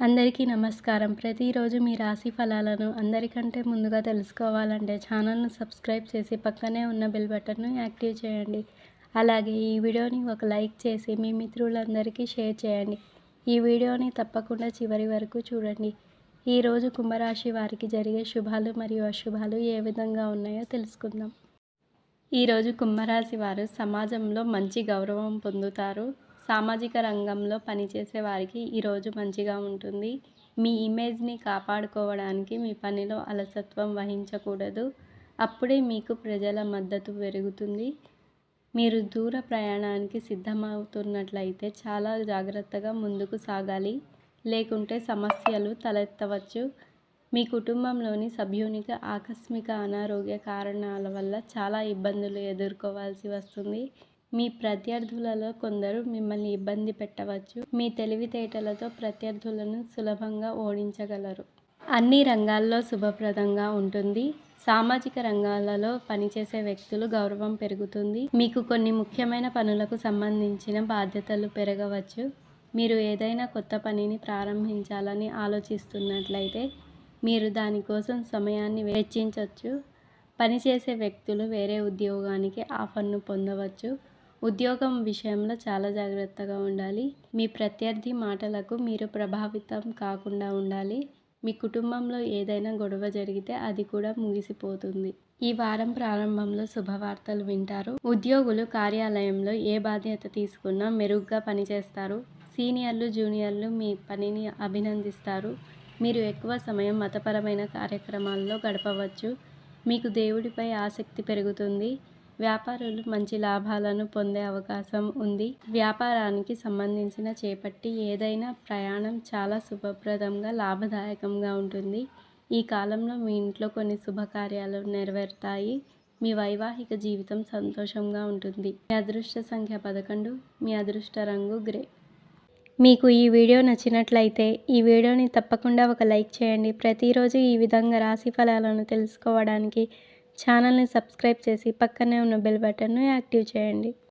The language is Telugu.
అందరికీ నమస్కారం. ప్రతిరోజు మీ రాశి ఫలాలను అందరికంటే ముందుగా తెలుసుకోవాలంటే ఛానల్‌ను సబ్స్క్రైబ్ చేసి పక్కనే ఉన్న బెల్ బటన్‌ను యాక్టివ్ చేయండి. అలాగే ఈ వీడియోని ఒక లైక్ చేసి మీ మిత్రులందరికీ షేర్ చేయండి. ఈ వీడియోని తప్పకుండా చివరి వరకు చూడండి. ఈరోజు కుంభరాశి వారికి జరిగే శుభాలు మరియు అశుభాలు ఏ విధంగా ఉన్నాయో తెలుసుకుందాం. ఈరోజు కుంభరాశి వారు సమాజంలో మంచి గౌరవం పొందుతారు. సామాజిక రంగంలో పనిచేసే వారికి ఈరోజు మంచిగా ఉంటుంది. మీ ఇమేజ్ని కాపాడుకోవడానికి మీ పనిలో అలసత్వం వహించకూడదు. అప్పుడే మీకు ప్రజల మద్దతు పెరుగుతుంది. మీరు దూర ప్రయాణానికి సిద్ధమవుతున్నట్లయితే చాలా జాగ్రత్తగా ముందుకు సాగాలి. లేకుంటే సమస్యలు తలెత్తవచ్చు. మీ కుటుంబంలోని సభ్యునికి ఆకస్మిక అనారోగ్య కారణాల వల్ల చాలా ఇబ్బందులు ఎదుర్కోవాల్సి వస్తుంది. మీ ప్రత్యర్థులలో కొందరు మిమ్మల్ని ఇబ్బంది పెట్టవచ్చు. మీ తెలివితేటలతో ప్రత్యర్థులను సులభంగా ఓడించగలరు. అన్ని రంగాల్లో శుభప్రదంగా ఉంటుంది. సామాజిక రంగాలలో పనిచేసే వ్యక్తులు గౌరవం పెరుగుతుంది. మీకు కొన్ని ముఖ్యమైన పనులకు సంబంధించిన బాధ్యతలు పెరగవచ్చు. మీరు ఏదైనా కొత్త పనిని ప్రారంభించాలని ఆలోచిస్తున్నట్లయితే మీరు దానికోసం సమయాన్ని వెచ్చించవచ్చు. పనిచేసే వ్యక్తులు వేరే ఉద్యోగానికి ఆఫర్ను పొందవచ్చు. ఉద్యోగం విషయంలో చాలా జాగ్రత్తగా ఉండాలి. మీ ప్రత్యర్థి మాటలకు మీరు ప్రభావితం కాకుండా ఉండాలి. మీ కుటుంబంలో ఏదైనా గొడవ జరిగితే అది కూడా ముగిసిపోతుంది. ఈ వారం ప్రారంభంలో శుభవార్తలు వింటారు. ఉద్యోగులు కార్యాలయంలో ఏ బాధ్యత తీసుకున్నా మెరుగ్గా పనిచేస్తారు. సీనియర్లు, జూనియర్లు మీ పనిని అభినందిస్తారు. మీరు ఎక్కువ సమయం మతపరమైన కార్యక్రమాల్లో గడపవచ్చు. మీకు దేవుడిపై ఆసక్తి పెరుగుతుంది. వ్యాపారులు మంచి లాభాలను పొందే అవకాశం ఉంది. వ్యాపారానికి సంబంధించిన చేపట్టి ఏదైనా ప్రయాణం చాలా శుభప్రదంగా, లాభదాయకంగా ఉంటుంది. ఈ కాలంలో మీ ఇంట్లో కొన్ని శుభకార్యాలు నెరవేరుతాయి. మీ వైవాహిక జీవితం సంతోషంగా ఉంటుంది. మీ అదృష్ట సంఖ్య 11. మీ అదృష్ట రంగు గ్రే. మీకు ఈ వీడియో నచ్చినట్లయితే ఈ వీడియోని తప్పకుండా ఒక లైక్ చేయండి. ప్రతిరోజు ఈ విధంగా రాశి ఫలాలను తెలుసుకోవడానికి ఛానల్ని సబ్స్క్రైబ్ చేసి పక్కనే ఉన్న బెల్ బటన్ను యాక్టివ్ చేయండి.